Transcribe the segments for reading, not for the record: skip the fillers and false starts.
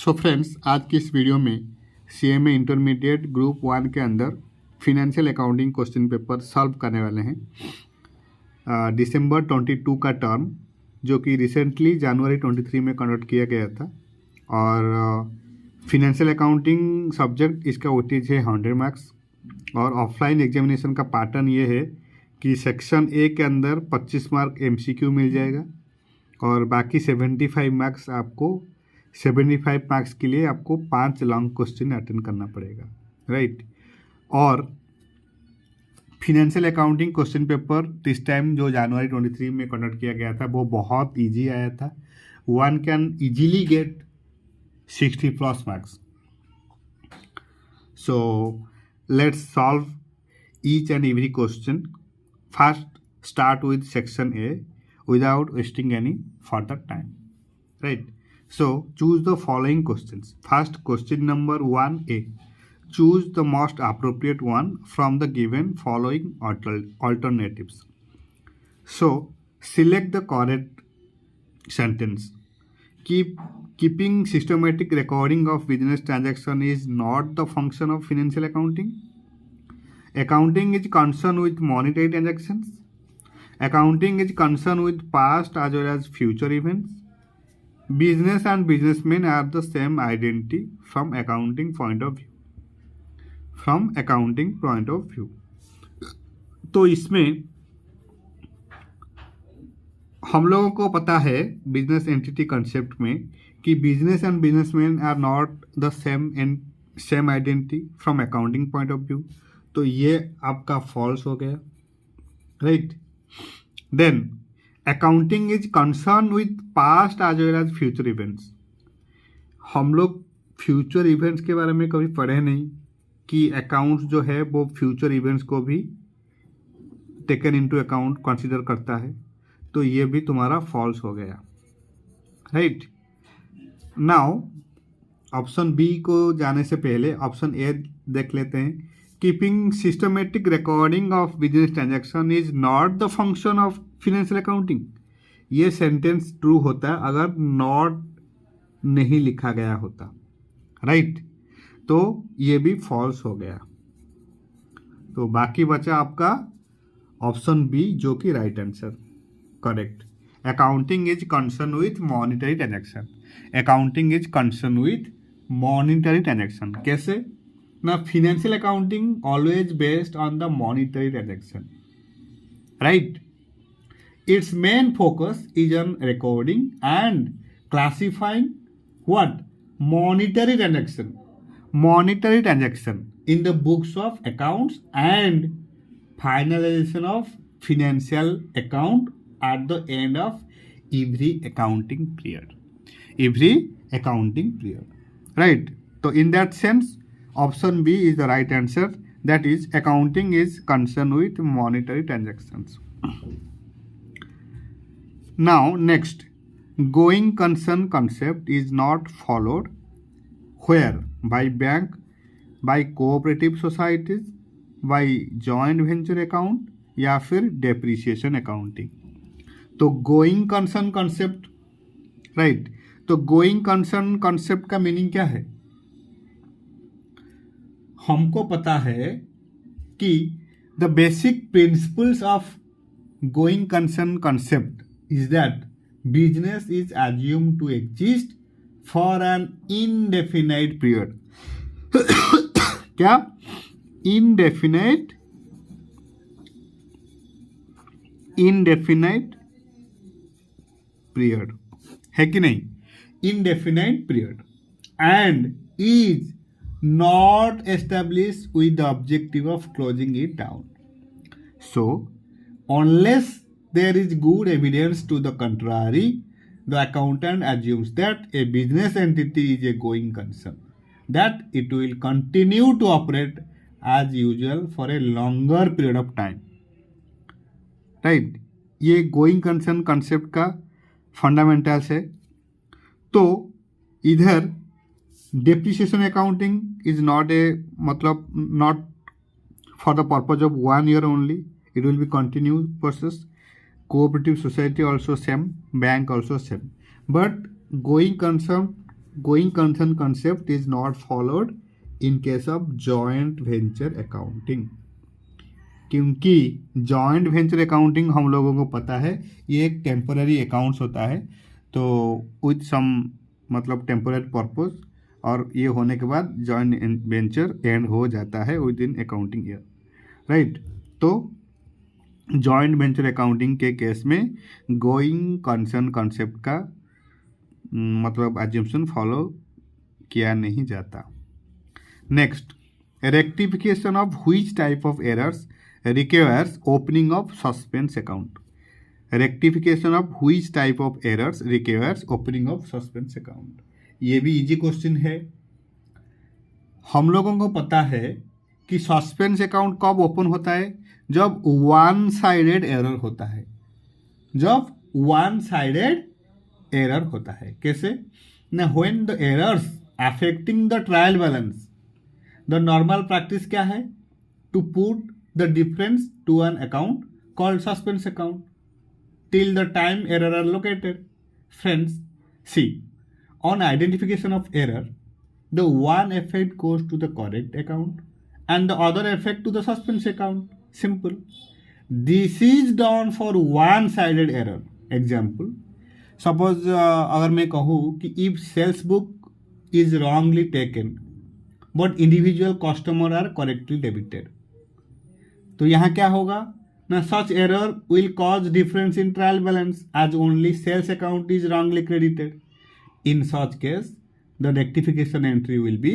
So friends, आज की इस वीडियो में सीएमए इंटरमीडिएट ग्रुप 1 के अंदर financial accounting question paper solve करने वाले हैं। दिसंबर 22 का टर्म जो कि रिसेंटली जनवरी 23 में कंडक्ट किया गया था और फिनेंशियल अकाउंटिंग सब्जेक्ट इसका वेटेज है 100 मार्क्स। और ऑफलाइन एग्जामिनेशन का पैटर्न ये है कि सेक्शन ए के अंदर 25 मार्क एमसीक्यू मिल जाएगा और बाकी 75 मार्क्स आपको 75 मार्क्स के लिए आपको 5 लॉन्ग क्वेश्चन अटेंड करना पड़ेगा, राइट। और financial accounting question paper this time जो जनवरी 23 में कंडक्ट किया गया था वो बहुत इजी आया था। One can easily gate 60+ marks. So let's solve each and every question. First start with section A without wasting any further time, right? So choose the following questions. First question number 1A. Choose the most appropriate one from the given following alternatives. So select the correct sentence. Keeping systematic recording of business transaction is not the function of financial accounting. Accounting is concerned with monetary transactions. Accounting is concerned with past as well as future events. Business and businessmen are the same identity from accounting point of view. From accounting point of view. तो इसमें हम लोगों को पता है business entity concept में कि business and businessman are not the same identity from accounting point of view. तो ये आपका फॉल्स हो गया, right. Then accounting is concern with past as well as future events. हम लोग फ्यूचर इवेंट्स के बारे में कभी पढ़े नहीं कि अकाउंट्स जो है वो फ्यूचर इवेंट्स को भी टेकन इनटू अकाउंट कंसीडर करता है। तो ये भी तुम्हारा फॉल्स हो गया, राइट। नाउ ऑप्शन बी को जाने से पहले ऑप्शन ए देख लेते हैं। Keeping systematic recording of business transaction is not the function of financial accounting. ये सेंटेंस ट्रू होता अगर नॉट नहीं लिखा गया होता, राइट। तो ये भी फॉल्स हो गया। तो बाकी बचा आपका ऑप्शन बी जो कि right answer, correct. Accounting is concern with monetary transaction. Accounting is concern with monetary transaction. कैसे ना, financial accounting always based on the monetary transaction, right? Its main focus is on recording and classifying what? Monetary transaction in the books of accounts and finalization of financial account at the end of every accounting period, right? So in that sense option B is the right answer, that is accounting is concerned with monetary transactions. Now next, going concern concept is not followed where? By bank, by cooperative societies, by joint venture account या फिर depreciation accounting. तो going concern concept, right? तो going concern concept का meaning क्या है? हमको पता है कि the basic principles of going concern concept is that business is assume to exist for an indefinite period. क्या? इनडेफिनाइट पीरियड है कि नहीं? Indefinite period end is not established with the objective of closing it down. So, unless there is good evidence to the contrary, the accountant assumes that a business entity is a going concern, that it will continue to operate as usual for a longer period of time. Right? ये going concern concept का fundamentals है। तो इधर depreciation accounting is not for the purpose of 1 year only. It will be continuous process. Cooperative society also same, bank also same. But going concern going concern concept is not followed in case of joint venture accounting, क्योंकि joint venture accounting हम लोगों को पता है ये एक temporary accounts होता है, तो विथ सम मतलब टेम्पररी पर्पस, और ये होने के बाद जॉइंट वेंचर एंड हो जाता है with in accounting year, right. तो जॉइंट वेंचर अकाउंटिंग के केस में गोइंग कंसर्न कॉन्सेप्ट का मतलब एजम्पशन फॉलो किया नहीं जाता। Next, rectification of which type of errors requires opening of suspense account. Rectification of which type of errors requires opening of suspense account. ये भी easy question है। हम लोगों को पता है कि सस्पेंस अकाउंट कब ओपन होता है, जब वन साइडेड एरर होता है, जब वन साइडेड एरर होता है। कैसे ना, when the errors affecting the trial balance, the normal practice क्या है, to put the difference to an account called suspense account till the time error are located. Friends, see, on identification of error, the one effect goes to the correct account and the other effect to the suspense account. Simple. This is done for one-sided error. Example, suppose अगर मैं कहूँ कि if sales book is wrongly taken but individual customer are correctly debited, तो यहाँ क्या होगा ना, such error will cause difference in trial balance as only sales account is wrongly credited. In such case, the rectification entry will be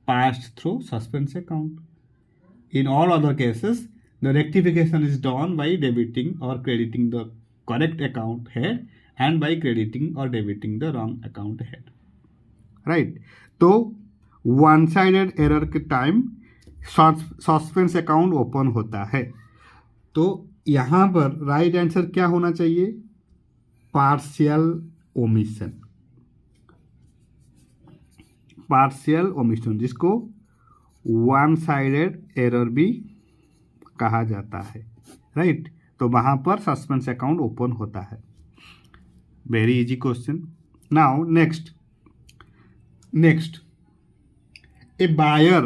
passed through suspense account. In all other cases, the rectification is done by debiting or crediting the correct account head and by crediting or debiting the wrong account head. Right? तो one-sided error के time suspense account open होता है। तो यहाँ पर right answer क्या होना चाहिए, पार्शियल ओमिशन। पार्शियल ओमिशन जिसको वन साइडेड एरर भी कहा जाता है, राइट। तो वहाँ पर सस्पेंस अकाउंट ओपन होता है। Very easy question. Now next, a buyer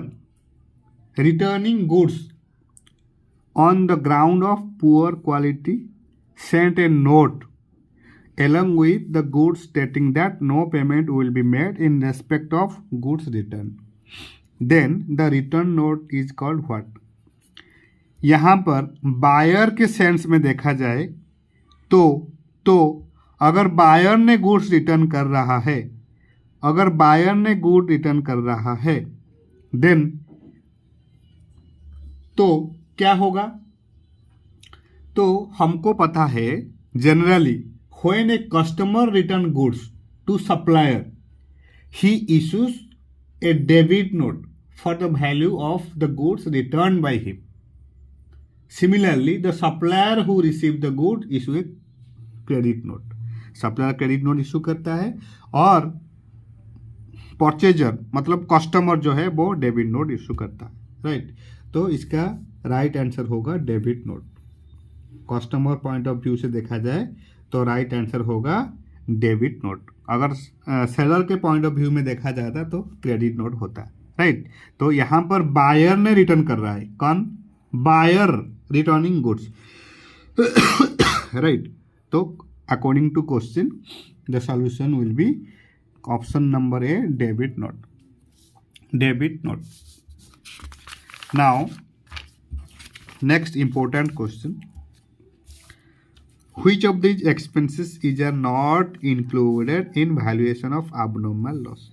returning goods on the ground of poor quality sent a note along with the goods stating that no payment will be made in respect of goods returned. Then the return note is called what? यहाँ पर buyer के sense में देखा जाए तो अगर buyer ने goods return कर रहा है, अगर बायर ने गुड रिटर्न कर रहा है, देन तो क्या होगा, तो हमको पता है generally when a customer return goods to supplier he issues a debit note for the value of the goods return by him. Similarly the supplier who receive the good issue a credit note. Supplier credit note issue करता है और purchaser मतलब customer जो है वो debit note issue करता है, right. तो इसका राइट आंसर होगा debit note. Customer point of view से देखा जाए तो राइट आंसर होगा डेबिट नोट। अगर सेलर के पॉइंट ऑफ व्यू में देखा जाता तो क्रेडिट नोट होता है, राइट। तो यहाँ पर बायर ने रिटर्न कर रहा है, कौन, बायर रिटर्निंग गुड्स, राइट। तो according to question the solution will be option number A, debit note. Debit note. Now next important question, which of these expenses is not included in valuation of abnormal loss?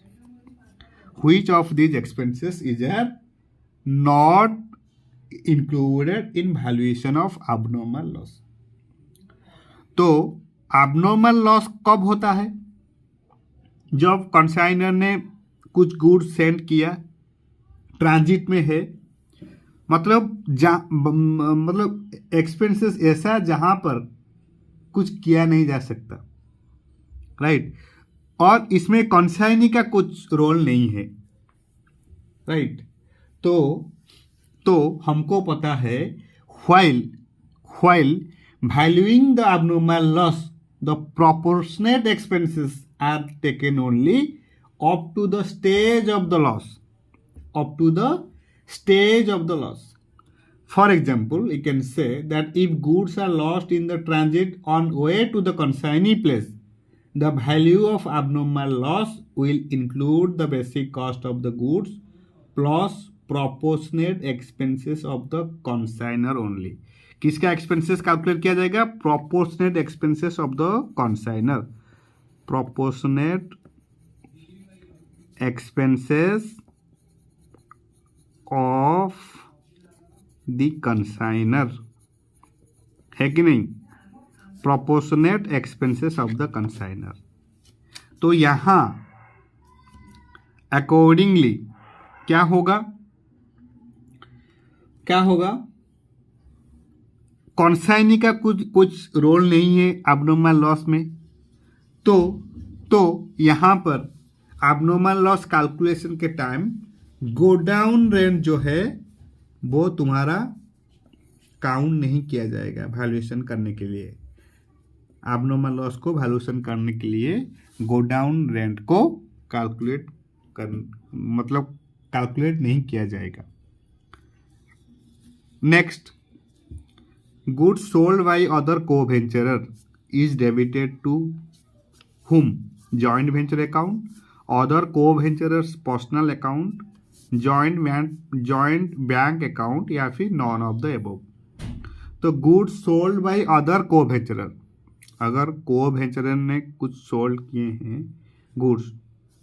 Which of these expenses is not included in valuation of abnormal loss? तो abnormal loss कब होता है, जब consignor ने कुछ goods send किया, transit में है, मतलब एक्सपेंसेस ऐसा जहां पर कुछ किया नहीं जा सकता, राइट। और इसमें कंसाइनी का कुछ रोल नहीं है, राइट। तो हमको पता है while valuing the abnormal loss, the proportionate expenses are taken only up to the stage of the loss. Up to the stage of the loss. For example, you can say that if goods are lost in the transit on way to the consignee place, the value of abnormal loss will include the basic cost of the goods plus proportionate expenses of the consignor only. किसका expenses calculate किया जाएगा? Proportionate expenses of the consignor. Proportionate expenses of the consignor है कि नहीं? Proportionate expenses of the consignor. तो यहां accordingly क्या होगा? क्या होगा? कॉन्साइनी का कुछ रोल नहीं है एबनॉर्मल लॉस में. तो यहां पर एबनॉर्मल लॉस कैलकुलेशन के टाइम गो डाउन रेंट जो है वो तुम्हारा काउंट नहीं किया जाएगा वैल्यूएशन करने के लिए. एबनॉर्मल लॉस को वैल्यूएशन करने के लिए गो डाउन रेंट को कैलकुलेट नहीं किया जाएगा. Next, goods sold by other co-venturer is debited to whom? Joint venture account, other co-venturers personal account, joint bank account या फिर none of the above. तो goods sold by other co-venturer, अगर co-venturer ने कुछ sold किए हैं goods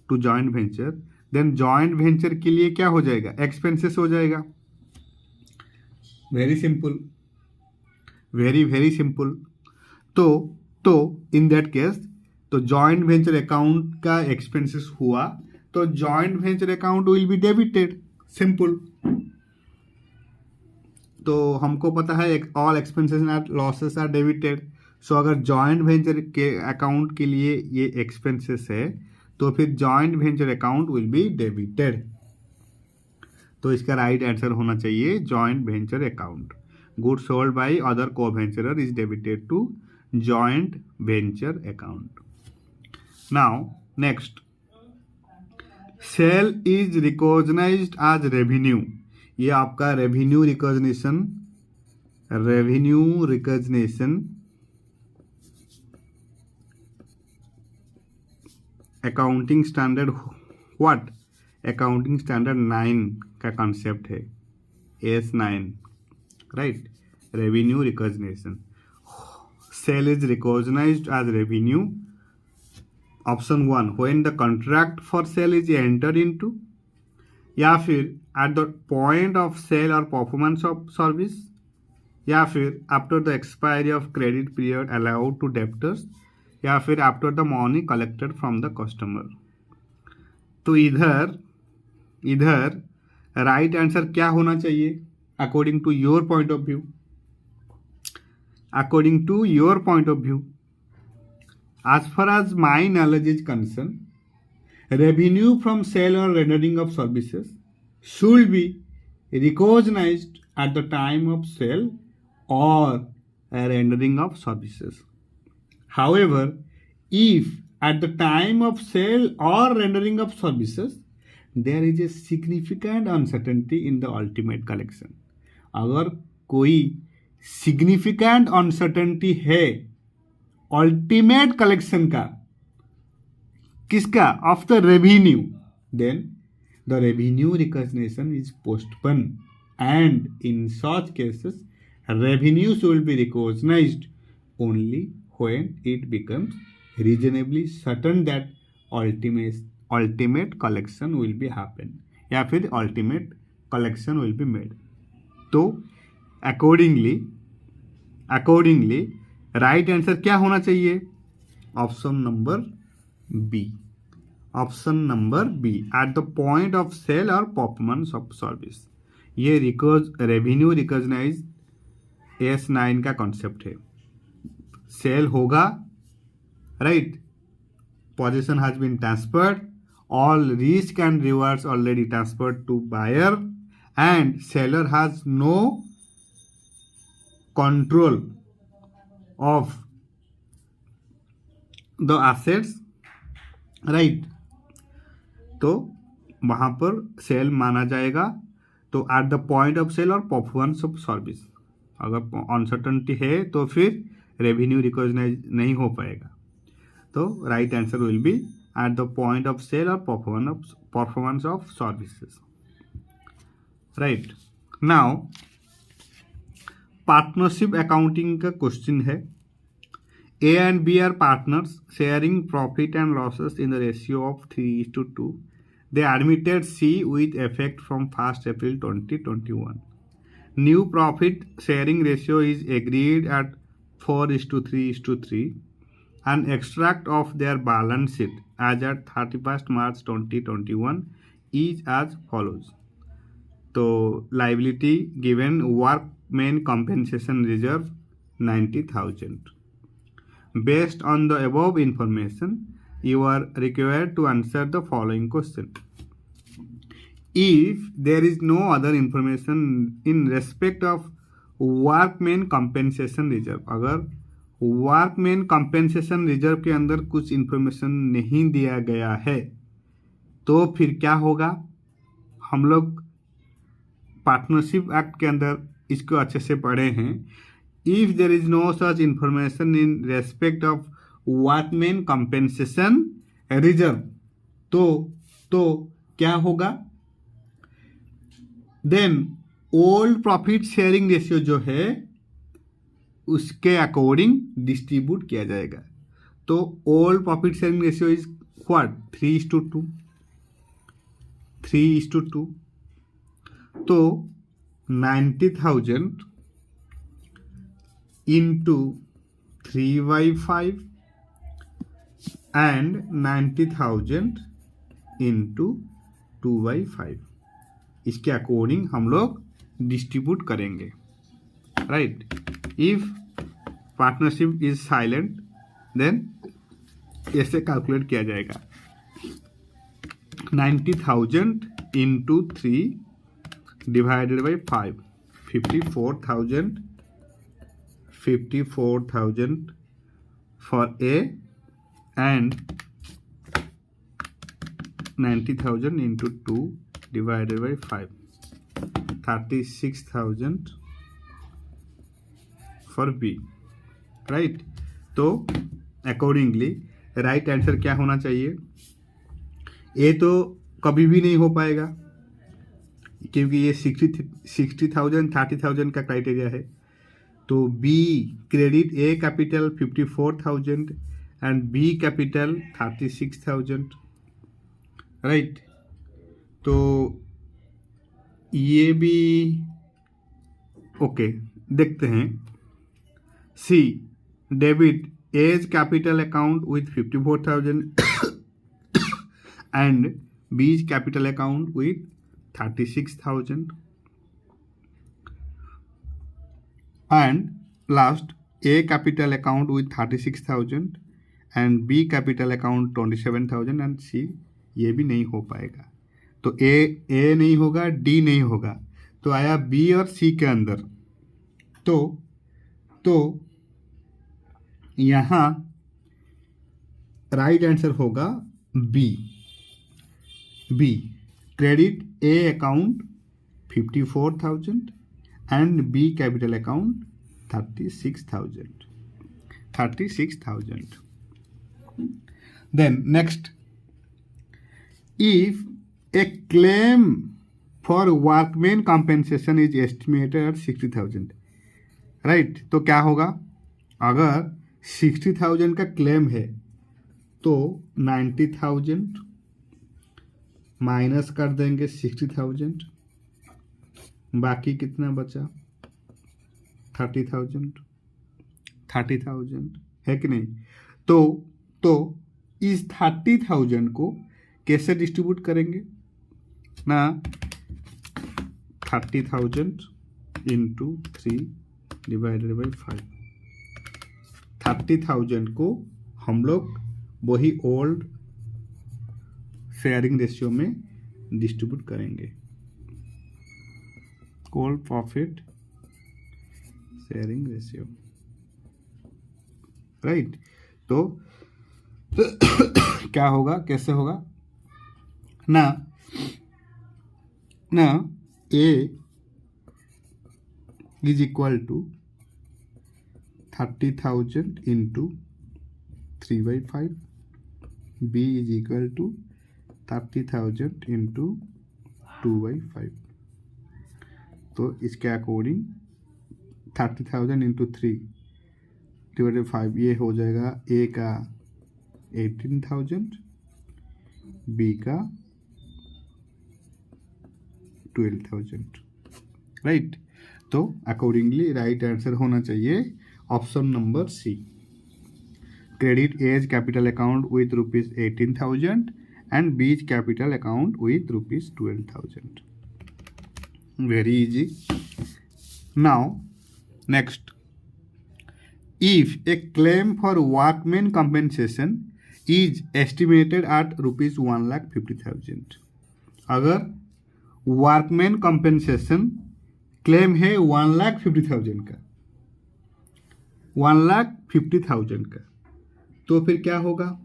to joint venture, then joint venture के लिए क्या हो जाएगा? एक्सपेंसेस हो जाएगा. Very simple, very simple. तो इन दैट केस तो जॉइंट वेंचर अकाउंट का एक्सपेंसेस हुआ तो joint venture account will be debited. Simple. तो हमको पता है all expenses and losses are debited. So अगर जॉइंट वेंचर के अकाउंट के लिए ये एक्सपेंसेस है तो फिर joint venture account will be debited. तो इसका राइट आंसर होना चाहिए joint venture account. Goods sold by other co-venturer is debited to joint venture account. Now, next, sale is recognized as revenue. ये आपका revenue recognition accounting standard what? Accounting standard 9 का concept है, AS9. Right? Revenue recognition. Sale is recognized as revenue. Option 1, when the contract for sale is entered into, या फिर at the point of sale or performance of service, या फिर after the expiry of credit period allowed to debtors, या फिर after the money collected from the customer. तो इधर right answer क्या होना चाहिए according to your point of view? According to your point of view, as far as my knowledge is concerned, revenue from sale or rendering of services should be recognized at the time of sale or rendering of services. However, if at the time of sale or rendering of services there is a significant uncertainty in the ultimate collection, अगर कोई significant uncertainty है ultimate collection का, किसका? Of the revenue, then the revenue recognition is postpone and in such cases revenues will be recognized only when it becomes reasonably certain that ultimate collection will be happen या फिर ultimate collection will be made. तो accordingly right answer क्या होना चाहिए? Option number B. Option number B, at the point of sale और performance of service. ये revenue recognise AS9 का concept है. सेल होगा, right, position has been transferred, all risk and rewards already transferred to buyer and seller has no control of the assets, right? तो वहाँ पर cell माना जाएगा। तो at the point of sale और परफॉर्मेंस ऑफ सर्विस, अगर uncertainty है तो फिर रेवेन्यू रिकॉग्नाइज नहीं हो पाएगा। तो right answer will be at the point of sale और performance of services. Right, now partnership accounting का क्वेश्चन है। A and B are partners sharing profit and losses in the ratio of 3:2. They admitted C with effect from 1st April 2021. New profit sharing ratio is agreed at 4:3:3. An extract of their balance sheet as at 31st March 2021 is as follows. तो liability given workmen compensation reserve 90,000. Based on the above information, you are required to answer the following question. If there is no other information in respect of workmen compensation reserve, अगर workmen compensation reserve के अंदर कुछ information नहीं दिया गया है तो फिर क्या होगा? हम लोग पार्टनरशिप एक्ट के अंदर इसको अच्छे से पढ़े हैं। If there is no such information in respect of workmen compensation reserve, तो क्या होगा? Then old profit sharing ratio जो है उसके अकॉर्डिंग डिस्ट्रीब्यूट किया जाएगा। तो old profit sharing ratio is what? 3:2. 3:2. तो 90,000 into 3/5 and 90,000 into 2/5, इसके अकॉर्डिंग हम लोग डिस्ट्रीब्यूट करेंगे। Right, if partnership is silent then ऐसे कैलकुलेट किया जाएगा। 90,000 into 3 divided by 5, 54,000 for A and 90,000 into 2 divided by 5, 36,000 for B. Right, तो अकॉर्डिंगली राइट आंसर क्या होना चाहिए? ए तो कभी भी नहीं हो पाएगा क्योंकि ये 60,000 30,000 का क्राइटेरिया है। तो B credit A capital 54,000 and B capital 36,000। Right, तो ये भी ओके। देखते हैं। C debit A's capital account with 54,000 and B's capital account with 36,000 and last A capital account with 36,000 and B capital account 27,000 and C ये भी नहीं हो पाएगा। तो A नहीं होगा, D नहीं होगा, तो आया B और C के अंदर। तो यहाँ राइट आंसर होगा B credit A account 54,000 and B capital account 36,000. Then next, if a claim for workmen compensation is estimated at 60,000, right, तो क्या होगा? अगर 60,000 का क्लेम है तो 90,000 माइनस कर देंगे 60,000, बाकी कितना बचा? 30,000 है कि नहीं? तो इस 30,000 को कैसे डिस्ट्रीब्यूट करेंगे ना? 30,000 into 3 divided by 5, 30,000 को हम लोग वही ओल्ड शेयरिंग रेशियो में डिस्ट्रीब्यूट करेंगे। Old profit sharing ratio. Right, तो क्या होगा, कैसे होगा? ना A is equal to 30,000 into 3/5, B is equal to 30,000 into 2/5। तो इसके अकॉर्डिंग 30,000 इंटू 3/5 ये हो जाएगा A का 18,000, B का 12,000, राइट। तो अकॉर्डिंगली राइट आंसर होना चाहिए option number C. Credit as capital account with ₹18,000 and B's capital account with ₹12,000. Very easy. Now, next. If a claim for workman compensation is estimated at ₹1,50,000, अगर workman compensation claim है 1,50,000 का, 1,50,000 का, तो फिर क्या होगा?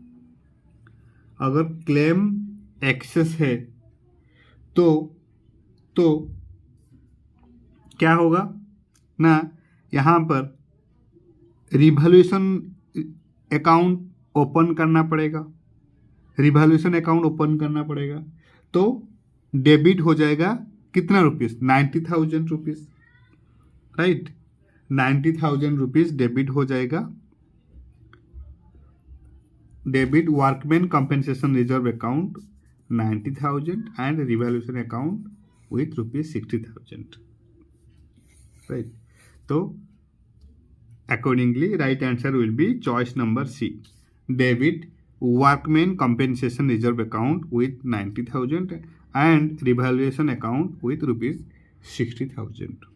अगर क्लेम एक्सेस है तो क्या होगा ना, यहाँ पर रिवैल्यूएशन अकाउंट ओपन करना पड़ेगा, रिवैल्यूएशन अकाउंट ओपन करना पड़ेगा। तो डेबिट हो जाएगा कितना rupees? 90,000 rupees, right. 90,000 rupees debit हो जाएगा। Debit workman compensation reserve account 90,000 and revaluation account with ₹60,000, right. तो accordingly right answer will be choice number C, debit workman compensation reserve account with 90,000 and revaluation account with ₹60,000।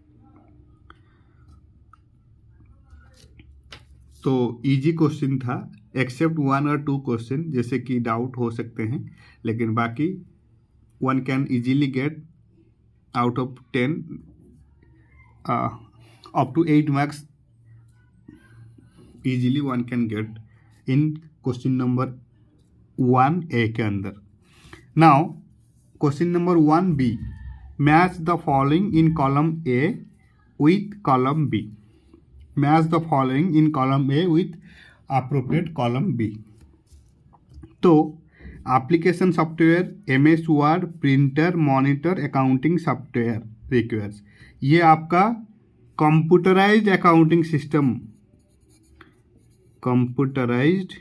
तो easy question था, accept 1 और 2 question जैसे कि doubt हो सकते हैं, लेकिन बाकी 1 can easily get out of 10 up to 8 marks easily 1 can get in question number 1A के अंदर। Now question number 1B, match the following in column A with column B। Match the following in column A with appropriate column B। तो application software, MS Word, printer, monitor, accounting software requires, ये आपका computerised accounting system, computerised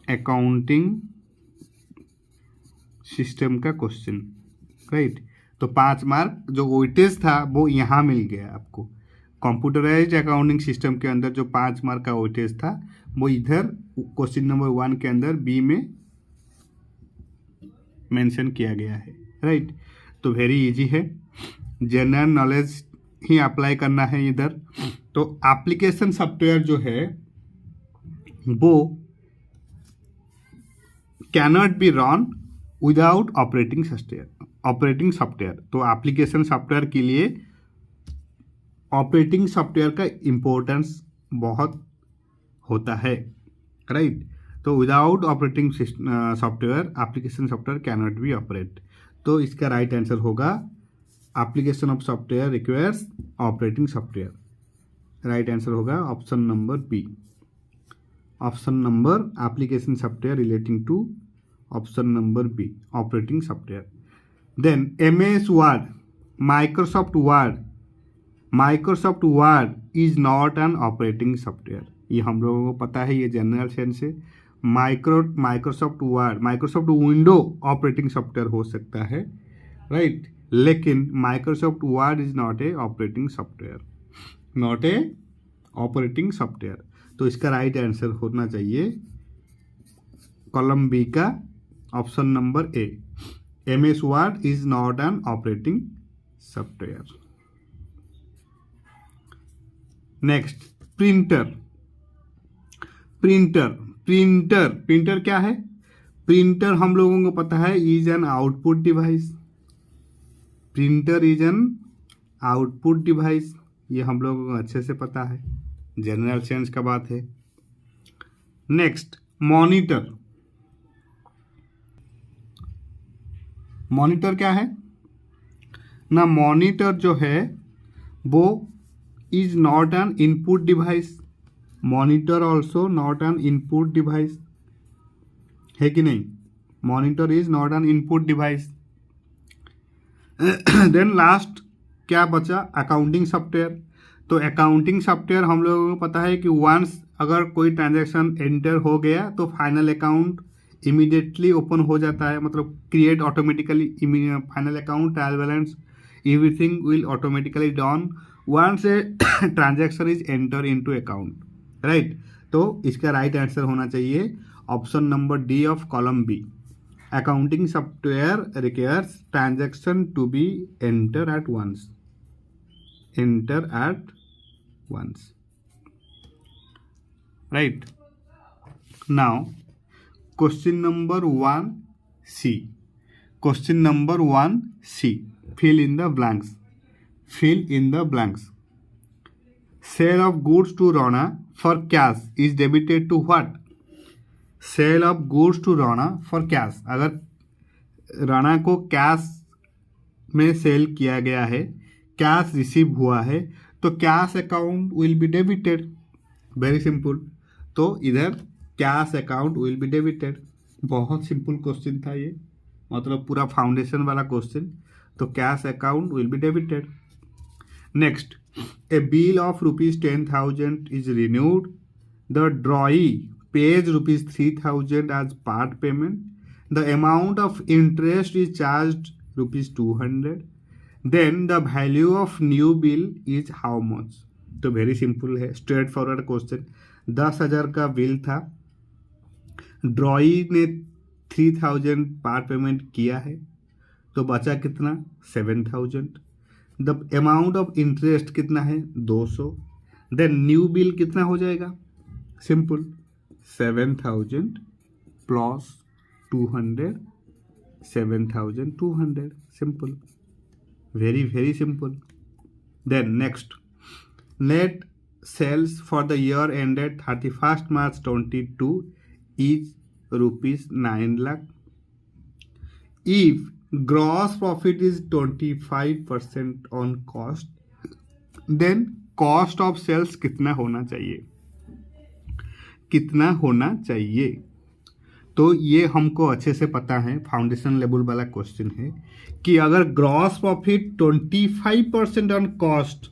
accounting system का question, right. तो 5 mark जो weightage था वो यहाँ मिल गया आपको। कंप्यूटराइज्ड अकाउंटिंग सिस्टम के अंदर जो 5 मार्क का वेटेज था वो इधर क्वेश्चन नंबर 1 के अंदर बी में मेंशन किया गया है, राइट। तो वेरी इजी है, जनरल नॉलेज ही अप्लाई करना है इधर। तो एप्लीकेशन सॉफ्टवेयर जो है वो cannot be run without operating software. तो एप्लीकेशन सॉफ्टवेयर के लिए ऑपरेटिंग सॉफ्टवेयर का इम्पोर्टेंस बहुत होता है, राइट। तो without operating software application software cannot be operate. तो इसका राइट आंसर होगा application of software requires operating software. Right answer होगा option number B, option number application software relating to option number B operating software. Then MS word, Microsoft word is not an operating software. ये हम लोगों को पता है, ये general sense है। Microsoft window operating software हो सकता है, राइट, लेकिन Microsoft word is not a operating software, तो इसका राइट आंसर होना चाहिए कॉलम बी का option number A, MS word is not an operating software. Next, printer क्या है? प्रिंटर हम लोगों को पता है is an output device. Printer is an output device, ये हम लोगों को अच्छे से पता है, जनरल सेंस का बात है। नेक्स्ट, मॉनिटर मॉनिटर क्या है ना, मॉनिटर जो है वो is not an input device, monitor also not an input device, है कि नहीं, monitor is not an input device. Then last क्या बचा, अकाउंटिंग सॉफ्टवेयर। तो अकाउंटिंग सॉफ्टवेयर हम लोगों को पता है कि वंस अगर कोई ट्रांजैक्शन एंटर हो गया तो फाइनल अकाउंट इमीडिएटली ओपन हो जाता है, मतलब create automatically final account, trial balance, everything will automatically done once a transaction is enter into account, right. तो इसका राइट आंसर होना चाहिए option number D of column B. Accounting software requires transaction to be enter at once, enter at once, right? Now question number 1C, question number 1C, fill in the blanks, fill in the blanks. Sale of goods to Rana for cash is debited to what? Sale of goods to Rana for cash, अगर राणा को cash में cell किया गया है, cash receive हुआ है, तो cash account will be debited, very simple. तो इधर cash account will be debited, बहुत सिंपल क्वेश्चन था ये, मतलब पूरा फाउंडेशन वाला क्वेश्चन। तो cash account will be debited. Next, a bill of ₹10,000 is renewed, the drawee pays ₹3,000 as part payment, the amount of interest is charged ₹200, then the value of new bill is how much? तो very simple है, straight forward question. 10,000 का bill था, ड्रॉई ने 3,000 part payment किया है, तो बचा कितना 7,000। द अमाउंट ऑफ इंटरेस्ट कितना है 200, देन न्यू बिल कितना हो जाएगा, simple 7,000 plus 200, 7,200, simple, very very simple. Then next, net sales for the year ended 31st March 22 is ₹9 lakh. If gross profit is 25% on cost, then cost of sales कितना होना चाहिए, कितना होना चाहिए? तो ये हमको अच्छे से पता है, फाउंडेशन लेवल वाला क्वेश्चन है कि अगर gross profit 25% on cost,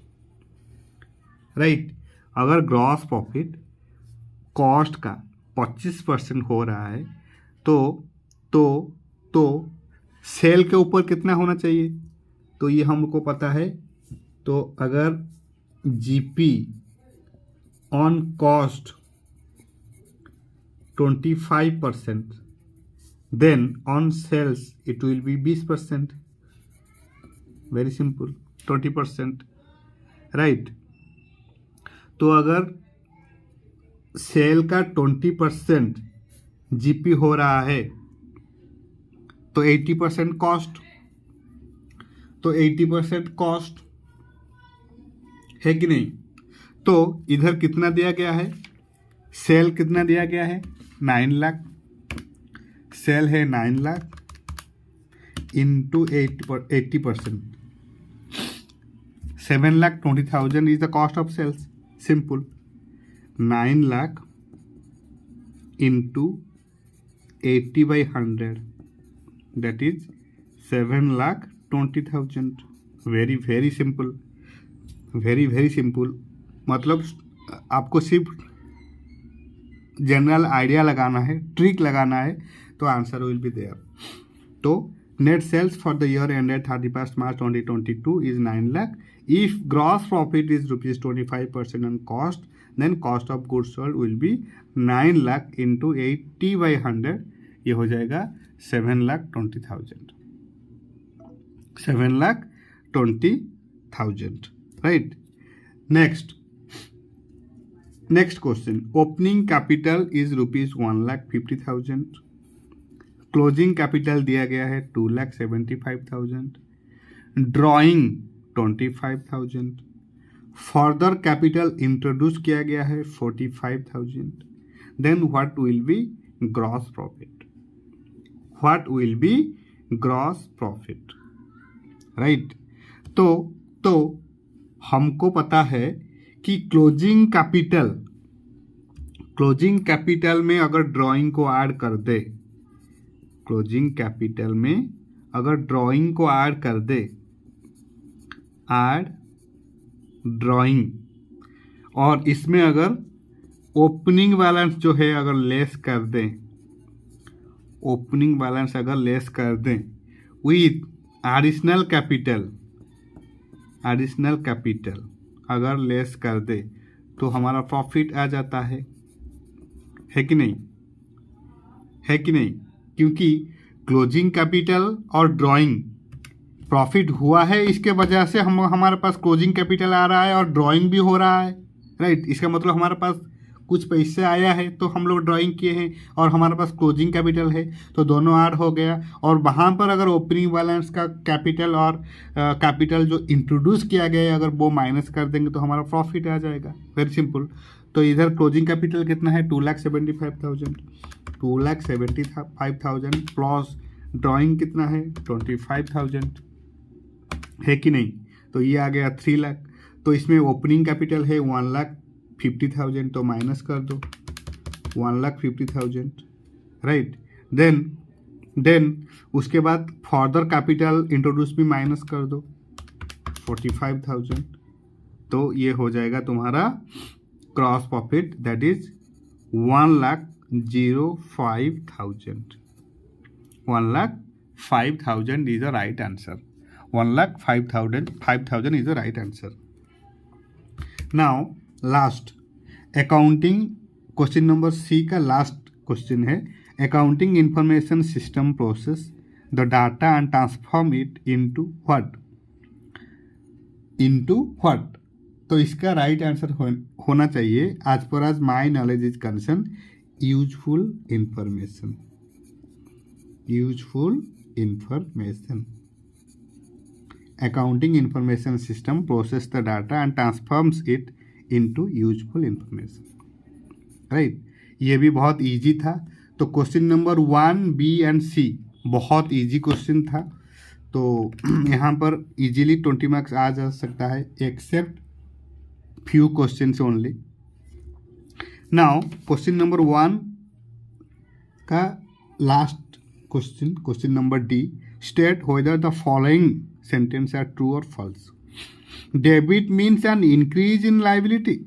right, अगर ग्रॉस प्रॉफिट कॉस्ट का 25% हो रहा है तो सेल के ऊपर कितना होना चाहिए, तो ये हमको पता है। तो अगर GP on cost 25%, then on sales it will be 20%, very simple, 20%, right। तो अगर सेल का 20% जीपी हो रहा है तो 80% कॉस्ट, तो 80% कॉस्ट है कि नहीं। तो इधर कितना दिया गया है, सेल कितना दिया गया है 9 लाख, सेल है 9 lakh into 80%, 7,20,000 is the cost of sales, simple, 9 lakh into 80/100 that is 7,20,000, very very simple, very very simple. मतलब आपको सिर्फ जनरल आइडिया लगाना है, ट्रिक लगाना है, तो आंसर विल बी देयर। तो net sales for the year ended 31st March 2022 is 9 lakh. If gross profit is ₹25% on cost, then cost of goods sold will be 9 lakh into 80/100, ये हो जाएगा 7,20,000, 7,20,000, right. Next question, opening capital is ₹1,50,000, closing capital दिया गया है 2,75,000, drawing 25,000, further capital introduce किया गया है 45,000, then what will be gross profit, what will be gross profit, right. तो हमको पता है कि क्लोजिंग कैपिटल में अगर ड्राइंग को ऐड कर दे, क्लोजिंग कैपिटल में अगर ड्राइंग को ऐड कर दे, ऐड ड्राइंग, और इसमें अगर ओपनिंग बैलेंस जो है अगर लेस कर दें, ओपनिंग बैलेंस अगर लेस कर दें विथ एडिशनल कैपिटल अगर लेस कर दे तो हमारा प्रॉफिट आ जाता है कि नहीं, क्योंकि क्लोजिंग कैपिटल और ड्राइंग प्रॉफिट हुआ है, इसके वजह से हमारे पास क्लोजिंग कैपिटल आ रहा है और ड्राइंग भी हो रहा है, राइट। इसका मतलब हमारे पास कुछ पैसे आया है तो हम लोग ड्राइंग किए हैं और हमारे पास क्लोजिंग कैपिटल है, तो दोनों ऐड हो गया। और वहाँ पर अगर ओपनिंग बैलेंस का कैपिटल और कैपिटल जो इंट्रोड्यूस किया गया है अगर वो माइनस कर देंगे तो हमारा प्रॉफिट आ जाएगा, वेरी सिंपल। तो इधर क्लोजिंग कैपिटल कितना है 2,75,000, 2,75,000 प्लस ड्राइंग कितना है 25,000, है कि नहीं। तो ये आ गया 3 लाख। तो इसमें ओपनिंग कैपिटल है 1,50,000, तो माइनस कर दो 1,50,000, राइट। देन उसके बाद फर्दर कैपिटल इंट्रोड्यूस भी माइनस कर दो 45,000, तो ये हो जाएगा तुम्हारा cross profit, that is 1,05,000। 1,05,000 is the right answer. 1,05,000 is the right answer. Now last accounting question number C का लास्ट क्वेश्चन है, accounting information system process the data and transform it into what, तो इसका right answer होना चाहिए as per as my knowledge is concern useful information. Accounting information system process the data and transforms it into useful information, right. ये भी बहुत easy था। तो question number 1, B and C बहुत इजी क्वेश्चन था, तो यहाँ पर इजीली 20 मार्क्स आ जा सकता है except few question only. Now question number 1 का last question number D, state whether the following sentence are true or false. Debit means an increase in liability.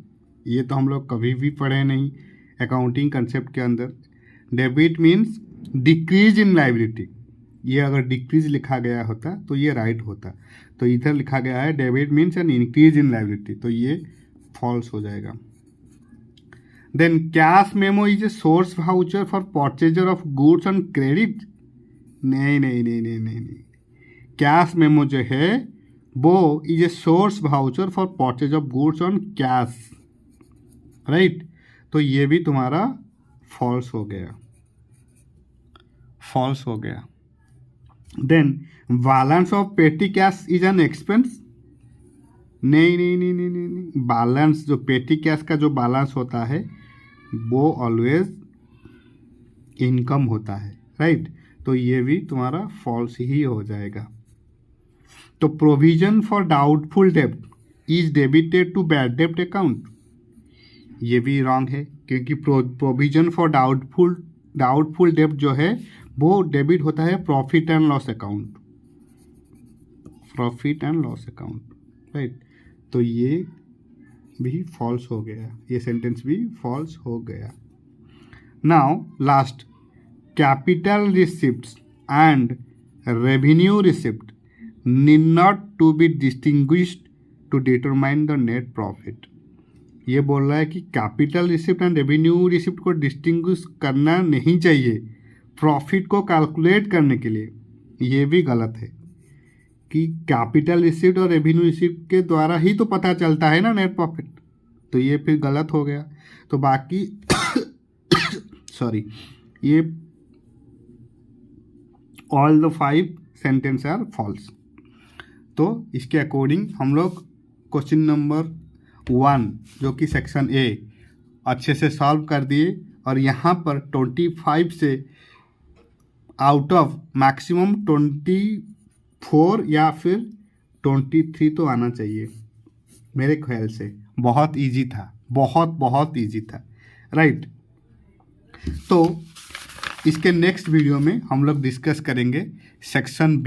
ये तो हम लोग कभी भी पढ़े नहीं अकाउंटिंग कंसेप्ट के अंदर। Debit means decrease in liability, ये अगर डिक्रीज लिखा गया होता तो ये राइट होता, तो इधर लिखा गया है debit means an increase in liability, तो ये फॉल्स हो जाएगा। Then cash memo is a source voucher for purchaser of goods on credit, नहीं, कैश मेमो जो है वो is a source voucher for purchase of goods on cash, right. तो ये भी तुम्हारा फॉल्स हो गया। Then balance of petty cash is an expense, नहीं, बैलेंस जो पेटी कैश का जो बैलेंस होता है वो ऑलवेज इनकम होता है, राइट। तो ये भी तुम्हारा फॉल्स ही हो जाएगा। तो प्रोविजन फॉर डाउटफुल डेब्ट इज डेबिटेड टू बैड डेब्ट अकाउंट, ये भी रॉन्ग है, क्योंकि प्रोविजन फॉर डाउटफुल डेब्ट जो है वो डेबिट होता है profit and loss account, right. तो ये भी फॉल्स हो गया, ये सेंटेंस भी फॉल्स हो गया। Now last, capital receipts and revenue receipt need not to be distinguished to determine the net profit। ये बोल रहा है कि capital receipt and revenue receipt को डिस्टिंग्विश करना नहीं चाहिए प्रॉफिट को कैलकुलेट करने के लिए। ये भी गलत है कि कैपिटल रिसिप्ट और रेवेन्यू रिसिप्ट के द्वारा ही तो पता चलता है ना नेट प्रॉफिट, तो ये फिर गलत हो गया। तो बाकी सॉरी, ये all the 5 sentence are false. तो इसके अकॉर्डिंग हम लोग क्वेश्चन नंबर 1 जो कि सेक्शन ए अच्छे से सॉल्व कर दिए, और यहाँ पर 25 से आउट ऑफ मैक्सिमम 24 या फिर 23 तो आना चाहिए मेरे ख्याल से। बहुत इजी था, बहुत इजी था, राइट। तो इसके नेक्स्ट वीडियो में हम लोग डिस्कस करेंगे सेक्शन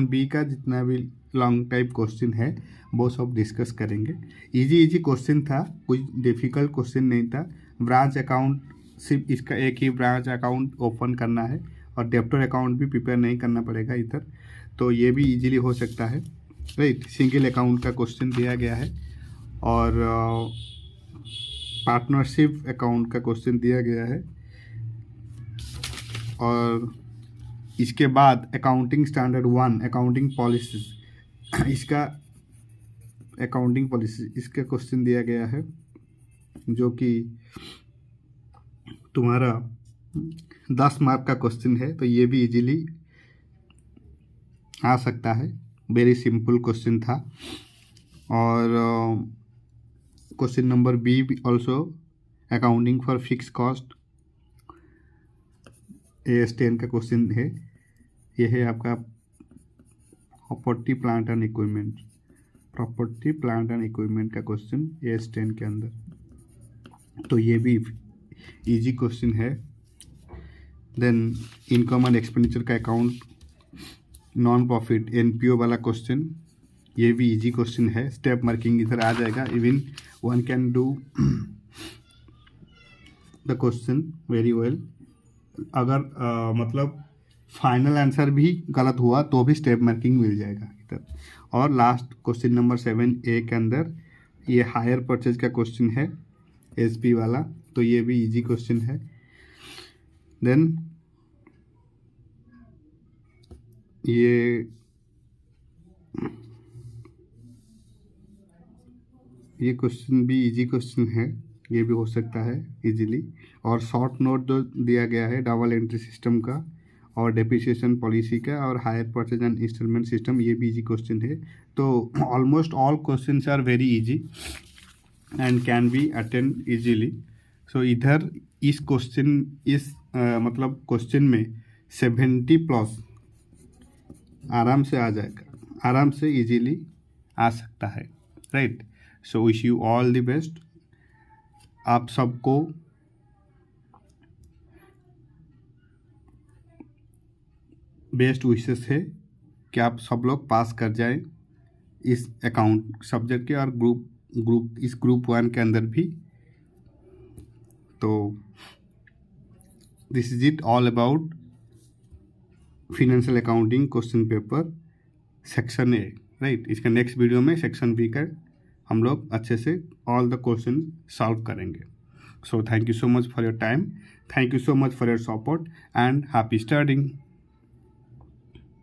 बी का जितना भी लॉन्ग टाइप क्वेश्चन है वो सब डिस्कस करेंगे। इजी क्वेश्चन था, कोई डिफ़िकल्ट क्वेश्चन नहीं था। ब्रांच अकाउंट सिर्फ इसका एक ही ब्रांच अकाउंट ओपन करना है और डेप्टर अकाउंट भी प्रिपेयर नहीं करना पड़ेगा इधर, तो ये भी इजीली हो सकता है, राइट। सिंगल अकाउंट का क्वेश्चन दिया गया है और पार्टनरशिप अकाउंट का क्वेश्चन दिया गया है और इसके बाद अकाउंटिंग स्टैंडर्ड 1 अकाउंटिंग पॉलिसीज, इसका अकाउंटिंग पॉलिसी इसका क्वेश्चन दिया गया है जो कि तुम्हारा 10 मार्क का क्वेश्चन है, तो ये भी इजीली आ सकता है। वेरी सिंपल क्वेश्चन था। और question number B also accounting for fix cost, AS 10 का क्वेश्चन है। यह है आपका प्रॉपर्टी प्लांट एंड इक्विपमेंट का क्वेश्चन AS 10 के अंदर, तो ये भी इजी क्वेश्चन है। देन इनकम एंड एक्सपेंडिचर का अकाउंट, नॉन प्रॉफिट NPO वाला क्वेश्चन, ये भी इजी क्वेश्चन है। स्टेप मार्किंग इधर आ जाएगा। Even one can do the question very well. अगर मतलब फाइनल आंसर भी गलत हुआ तो भी स्टेप मार्किंग मिल जाएगा इधर। और लास्ट क्वेश्चन नंबर 7A के अंदर ये हायर परचेज का क्वेश्चन है SP वाला, तो ये भी इजी क्वेश्चन है। देन ये क्वेश्चन भी इजी क्वेश्चन है, ये भी हो सकता है इजीली। और शॉर्ट नोट जो दिया गया है डबल एंट्री सिस्टम का और डेप्रिसिएशन पॉलिसी का और hire purchase and instalment system, ये भी इजी क्वेश्चन है। तो almost all questions are very easy and can be attend easily. So इधर इस मतलब क्वेश्चन में 70+ आराम से आ जाएगा, आराम से इजीली आ सकता है, right. So wish you all the best. आप सबको बेस्ट विशेस है कि आप सब लोग पास कर जाएं इस अकाउंट सब्जेक्ट के और ग्रुप 1 के अंदर भी। तो this is it all about financial accounting question paper section A, right. इसका नेक्स्ट वीडियो में सेक्शन B का हम लोग अच्छे से ऑल द क्वेश्चन सॉल्व करेंगे। So thank you so much for your time, thank you so much for your support and happy studying.